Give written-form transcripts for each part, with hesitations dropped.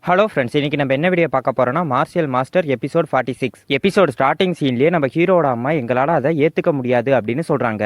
Hello friends, இன்னைக்கு நம்ம என்ன வீடியோ பார்க்க போறோம்னா martial master episode 46. Episode starting சீன்லேயே நம்ம ஹீரோட அம்மா எங்களால் அதை ஏற்றுக்க முடியாது அப்படின்னு சொல்கிறாங்க.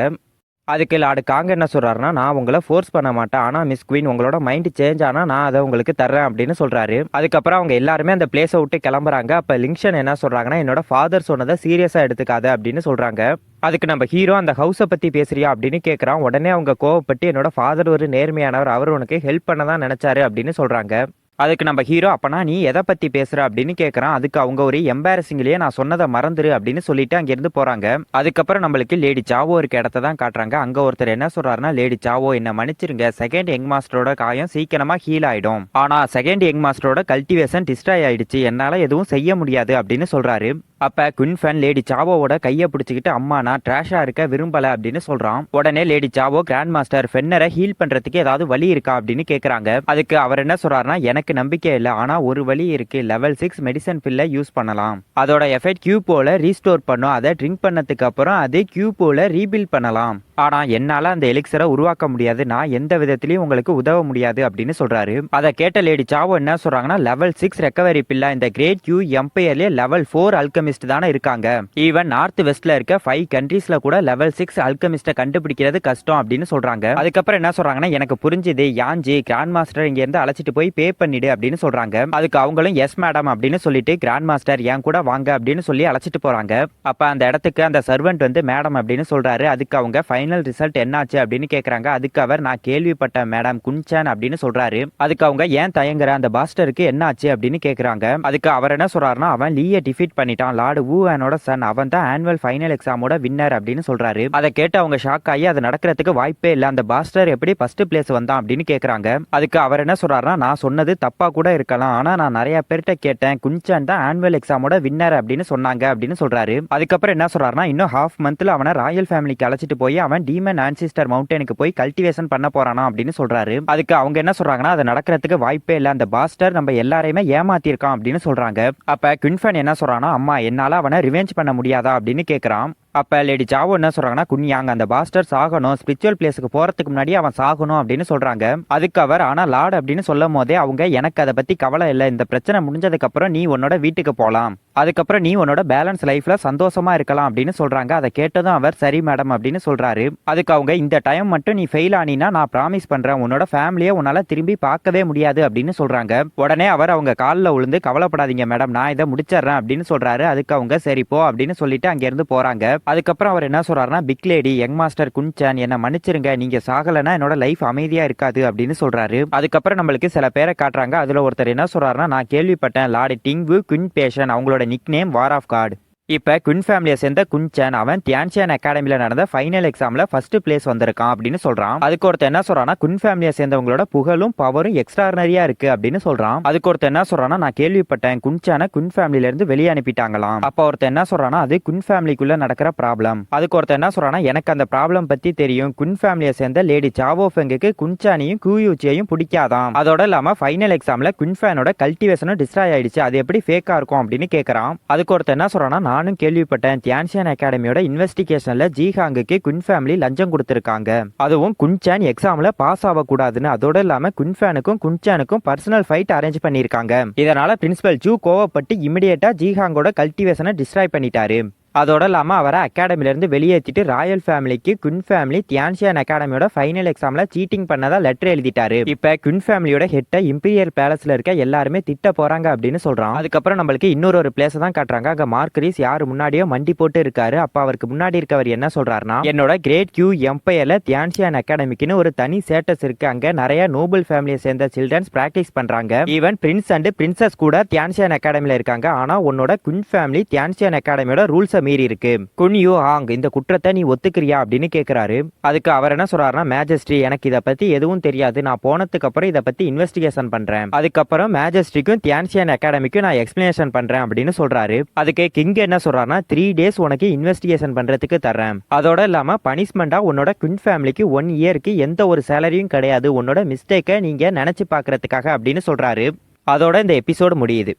அதுக்கு லார்டு காங் என்ன சொல்கிறாருன்னா, நான் உங்களை ஃபோர்ஸ் பண்ண மாட்டேன், ஆனால் மிஸ் குவீன் உங்களோட மைண்ட் சேஞ்ச் ஆனால் நான் அதை உங்களுக்கு தர்றேன் அப்படின்னு சொல்கிறாரு. அதுக்கப்புறம் அவங்க எல்லாருமே அந்த பிளேஸை விட்டு கிளம்புறாங்க. அப்போ லிங்ஷன் என்ன சொல்கிறாங்கன்னா, என்னோட ஃபாதர் சொன்னதை சீரியஸாக எடுத்துக்காத அப்படின்னு சொல்கிறாங்க. அதுக்கு நம்ம ஹீரோ அந்த ஹவுஸை பற்றி பேசுறியா அப்படின்னு கேட்குறான். உடனே அவங்க கோவப்பட்டு, என்னோட ஃபாதர் ஒரு நேர்மையானவர், அவர் உனக்கு ஹெல்ப் பண்ண தான் நினச்சாரு அப்படின்னு சொல்கிறாங்க. அதுக்கு நம்ம ஹீரோ, அப்பனா நீ எதை பற்றி பேசுகிற அப்படின்னு கேட்குறான். அதுக்கு அவங்க ஒரு எம்பாரசிங்லேயே நான் சொன்னதை மறந்துரு அப்படின்னு சொல்லிட்டு அங்கேருந்து போகிறாங்க. அதுக்கப்புறம் நம்மளுக்கு லேடி சாவோ இருக்க இடத்த தான் காட்டுறாங்க. அங்கே ஒருத்தர் என்ன சொல்கிறாருன்னா, லேடி சாவோ என்ன மன்னிச்சிருங்க, செகண்ட் யங் மாஸ்டரோட காயம் சீக்கிரமாக ஹீல் ஆகிடும், ஆனால் செகண்ட் யங் மாஸ்டரோட கல்டிவேஷன் டிஸ்ட்ராய் ஆயிடுச்சு, என்னால் எதுவும் செய்ய முடியாது அப்படின்னு சொல்கிறாரு. அப்போ குன்ஃபன் லேடி சாவோட கையை பிடிச்சிக்கிட்டு, அம்மா நான் ட்ராஷாக இருக்க விரும்பலை அப்படின்னு சொல்கிறான். உடனே லேடி சாவோ, கிராண்ட் மாஸ்டர் ஃபென்னரை ஹீல் பண்ணுறதுக்கு ஏதாவது வழி இருக்கா அப்படின்னு கேட்குறாங்க. அதுக்கு அவர் என்ன சொல்கிறாருன்னா, எனக்கு நம்பிக்கை இல்லை, ஆனால் ஒரு வழி இருக்கு, லெவல் 6 மெடிசன் பில்லை யூஸ் பண்ணலாம், அதோட எஃபெக்ட் கியூபோல ரீஸ்டோர் பண்ணும், அதை ட்ரிங்க் பண்ணதுக்கு அப்புறம் அது கியூபோல ரீபில்ட் பண்ணலாம், ஆனால் என்னால் அந்த எலிக்சரை உருவாக்க முடியாது, நான் எந்த விதத்திலையும் உங்களுக்கு உதவ முடியாது அப்படின்னு சொல்கிறாரு. அதை கேட்ட லேடி சாவோ என்ன சொல்கிறாங்கன்னா, லெவல் 6 ரெக்கவரி பில்லா இந்த கிரேட் கியூ எம்பையர்லேயே லெவல் 4 அல்கமிஸ்ட் தானே இருக்காங்க, ஈவன் நார்த் வெஸ்ட்ல இருக்க 5 கண்ட்ரீஸ்ல கூட லெவல் 6 அல்கமிஸ்ட்டை கண்டுபிடிக்கிறது கஷ்டம் அப்படின்னு சொல்கிறாங்க. அதுக்கப்புறம் என்ன சொல்கிறாங்கன்னா, எனக்கு புரிஞ்சுது யாஞ்சி, கிராண்ட் மாஸ்டர் இங்கேருந்து அழைச்சிட்டு போய் பே பண்ணிடு அப்படின்னு சொல்கிறாங்க. அதுக்கு அவங்களும் எஸ் மேடம் அப்படின்னு சொல்லிட்டு, கிராண்ட் மாஸ்டர் என் கூட வாங்க அப்படின்னு சொல்லி அழைச்சிட்டு போகிறாங்க. அப்போ அந்த இடத்துக்கு அந்த சர்வெண்ட் வந்து மேடம் அப்படின்னு சொல்கிறாரு. அதுக்கு அவங்க ஃபைனல் ரிசல்ட் என்னாச்சு அப்படின்னு கேட்குறாங்க. அதுக்கு அவர், நான் கேள்விப்பட்ட மேடம் குன்சான் அப்படின்னு சொல்கிறாரு. அதுக்கு அவங்க, ஏன் தயங்குற, அந்த பாஸ்டருக்கு என்னாச்சு அப்படின்னு கேட்குறாங்க. அதுக்கு அவர் என்ன சொல்கிறாருன்னா, அவன் லீயை டிஃபீட் பண்ணிட்டான், லார்டு வூஹானோட சன், அவன் தான் ஆனுவல் ஃபைனல் எக்ஸாமோட வின்னர் அப்படின்னு சொல்கிறாரு. அதை கேட்டு அவங்க ஷாக் ஆகி, அது நடக்கிறதுக்கு வாய்ப்பே இல்லை, அந்த பாஸ்டர் எப்படி ஃபர்ஸ்ட் பிளேஸ் வந்தான் அப்படின்னு கேட்குறாங்க. அதுக்கு அவர் என்ன சொல்கிறாருன்னா, நான் சொன்னது தப்பாக கூட இருக்கலாம், ஆனால் நான் நிறைய பேர்கிட்ட கேட்டேன், குன்சான் தான் ஆனுவல் எக்ஸாமோட வின்னர் அப்படின்னு சொன்னாங்க அப்படின்னு சொல்கிறாரு. அதுக்கப்புறம் என்ன சொல்கிறாருன்னா, இன்னும் ஹாஃப் மந்த்தில் அவனை ராயல் ஃபேமிலிக்கு அழைச்சிட்டு போய் அவன் டீமன் ஆன்சிஸ்டர் மவுண்டனுக்கு போய் கல்டிவேஷன் பண்ண போறானா அப்படின்னு சொல்றாரு. அதுக்கு அவங்க என்ன சொல்றாங்கன்னா, அது நடக்கிறதுக்கு வாய்ப்பே இல்லை, அந்த பாஸ்டர் நம்ம எல்லாரையுமே ஏமாத்திருக்கான் அப்படின்னு சொல்றாங்க. அப்ப குன்ஃபன் என்ன சொல்றானா, அம்மா என்னால அவனை ரிவெஞ்ச் பண்ண முடியாதா அப்படின்னு கேட்கிறான். அப்போ லேடி சாவோ என்ன சொல்கிறாங்கன்னா, குன்யாங் அந்த பாஸ்டர் சாகணும், ஸ்பிரிச்சுவல் பிளேஸுக்கு போகிறதுக்கு முன்னாடி அவன் சாகணும் அப்படின்னு சொல்கிறாங்க. அதுக்கு அவர், ஆனால் லார்டு அப்படின்னு சொல்லும் போதே அவங்க, எனக்கு அதை பற்றி கவலை இல்லை, இந்த பிரச்சனை முடிஞ்சதுக்கப்புறம் நீ உன்னோட வீட்டுக்கு போகலாம், அதுக்கப்புறம் நீ உன்னோட பேலன்ஸ் லைஃப்பில் சந்தோஷமா இருக்கலாம் அப்படின்னு சொல்கிறாங்க. அதை கேட்டதும் அவர், சரி மேடம் அப்படின்னு சொல்கிறாரு. அதுக்கு அவங்க, இந்த டைம் மட்டும் நீ ஃபெயில் ஆனினா நான் ப்ராமிஸ் பண்ணுறேன், உன்னோட ஃபேமிலியை உன்னால் திரும்பி பார்க்கவே முடியாது அப்படின்னு சொல்கிறாங்க. உடனே அவர் அவங்க காலில் விழுந்து, கவலைப்படாதீங்க மேடம், நான் இதை முடிச்சிடுறேன் அப்படின்னு சொல்கிறாரு. அதுக்கு அவங்க, சரி போ அப்படின்னு சொல்லிட்டு அங்கேருந்து போகிறாங்க. அதுக்கப்புறம் அவர் என்ன சொல்றாருன்னா, பிக் லேடி யங் மாஸ்டர் குன்சான் என்ன மன்னிச்சிருங்க, நீங்க சாகலைன்னா என்னோட லைஃப் அமைதியா இருக்காது அப்படின்னு சொல்றாரு. அதுக்கப்புறம் நம்மளுக்கு சில பேரை காட்டுறாங்க. அதுல ஒருத்தர் என்ன சொல்றாருன்னா, நான் கேள்விப்பட்டேன் லார்டு டிங்கு குன் பேஷன், அவங்களோட nickname war of God. இப்போ குன் ஃபேமிலியை சேர்ந்த குன்சான் அவன் தியான்ஷியன் அகாடமியில் நடந்த ஃபைனல் எக்ஸாமில் ஃபர்ஸ்ட் பிளேஸ் வந்திருக்கான் அப்படின்னு சொல்கிறான். அதுக்கு ஒருத்தர் என்ன சொல்கிறான்னா, குன் ஃபேமிலியை சேர்ந்தவங்களோட புகழும் பவரும் எக்ஸ்ட்ரானரியா இருக்குது அப்படின்னு சொல்கிறான். அதுக்கு ஒருத்தர் என்ன சொல்கிறான்னா, நான் கேள்விப்பட்டேன் குன்சானை குன் ஃபேமிலியிலேருந்து வெளியே அனுப்பிட்டாங்களாம். அப்போ ஒருத்தர் என்ன சொல்கிறான்னா, அது குன் ஃபேமிலிக்குள்ளே நடக்கிற ப்ராப்ளம். அதுக்கு ஒருத்தர் என்ன சொல்கிறான்னா, எனக்கு அந்த ப்ராப்ளம் பற்றி தெரியும், குன் ஃபேமிலியை சேர்ந்த லேடி சாவோ ஃபெங்குக்கு குன்சானையும் கூயூச்சியையும் பிடிக்காதான், அதோட இல்லாமல் ஃபைனல் எக்ஸாமில் குன்ஃபேனோட கல்டிவேஷனும் டிஸ்ட்ராய் ஆயிடுச்சு, அது எப்படி ஃபேக்காக இருக்கும் அப்படின்னு கேட்குறான். அதுக்கு ஒருத்தர் என்ன சொல்கிறான்னா, நானும் கேள்விப்பட்டேன் தியான்ஷியன் அகாடமியோட இன்வெஸ்டிகேஷன்ல ஜிஹாங்குக்கு குன் ஃபேமிலி லஞ்சம் கொடுத்திருக்காங்க, அதுவும் குன்சான் எக்ஸாம்ல பாஸ் ஆகக்கூடாதுன்னு, அதோட இல்லாம குன்ஃபேனுக்கும் குன்சானுக்கும் பர்சனல் ஃபைட் அரேஞ்ச் பண்ணிருக்காங்க. இதனால பிரின்சிபல் ஜூ கோவப்பட்டு இமிடியேட்டா ஜிஹாங்கோட கல்டிவேஷனை டிஸ்ட்ராய் பண்ணிட்டாரு. அதோட இல்லாமல் அவரை அகாடமிலேருந்து வெளியேற்றிட்டு ராயல் ஃபேமிலிக்கு குன் ஃபேமிலி தியான்ஷியன் அகாடமியோட ஃபைனல் எக்ஸாமில் சீட்டிங் பண்ணதா லெட்டர் எழுதிட்டாரு. இப்போ குன் ஃபேமிலியோட ஹெட்டை இம்பீரியல் பேலஸில் இருக்க எல்லாருமே திட்ட போகிறாங்க அப்படின்னு சொல்கிறான். அதுக்கப்புறம் நம்மளுக்கு இன்னொரு பிளேஸை தான் காட்டுறாங்க. அங்கே மார்க்ரீஸ் யார் முன்னாடியோ மண்டி போட்டு இருக்காரு. அப்போ அவருக்கு முன்னாடி இருக்கவர் என்ன சொல்கிறாருன்னா, என்னோட கிரேட் கியூ எம்பையரில் தியான்ஷியன் அகாடமிக்குன்னு ஒரு தனி ஸ்டேட்டஸ் இருக்கு, அங்கே நிறைய நோபல் ஃபேமிலியை சேர்ந்த சில்ட்ரன்ஸ் ப்ராக்டிஸ் பண்ணுறாங்க, ஈவன் பிரின்ஸ் அண்ட் பிரின்சஸ் கூட தியான்ஷியன் அகாடமியில் இருக்காங்க, ஆனால் உன்னோட குன் ஃபேமிலி தியான்ஷியன் அகாடமியோட ரூல்ஸ் மீறி இருக்கு, குன் யூ ஹாங் இந்த குற்றத்தை நீ ஒத்துக்கிறியா அப்படின்னு கேட்கிறாரு. அதுக்கு அவர் என்ன சொல்றாருன்னா, மேஜஸ்ட்ரி எனக்கு இதை பத்தி எதுவும் தெரியாது, நான் போனதுக்கு அப்புறம் இதை பத்தி இன்வெஸ்டிகேஷன் பண்றேன், அதுக்கப்புறம் மேஜஸ்ட்ரிக்கும் தியான்ஷியன் அகாடமிக்கும் நான் எக்ஸ்பிளனேஷன் பண்றேன் அப்படின்னு சொல்றாரு. அதுக்கு கிங் என்ன சொல்றாருன்னா, 3 days உனக்கு இன்வெஸ்டிகேஷன் பண்றதுக்கு தர்றேன், அதோட இல்லாம பனிஷ்மெண்டா உன்னோட குன் ஃபேமிலிக்கு 1 yearக்கு எந்த ஒரு சேலரியும் கிடையாது, உன்னோட மிஸ்டேக்கை நீங்க நினைச்சு பாக்குறதுக்காக அப்படின்னு சொல்றாரு. அதோட இந்த எபிசோடு முடியுது.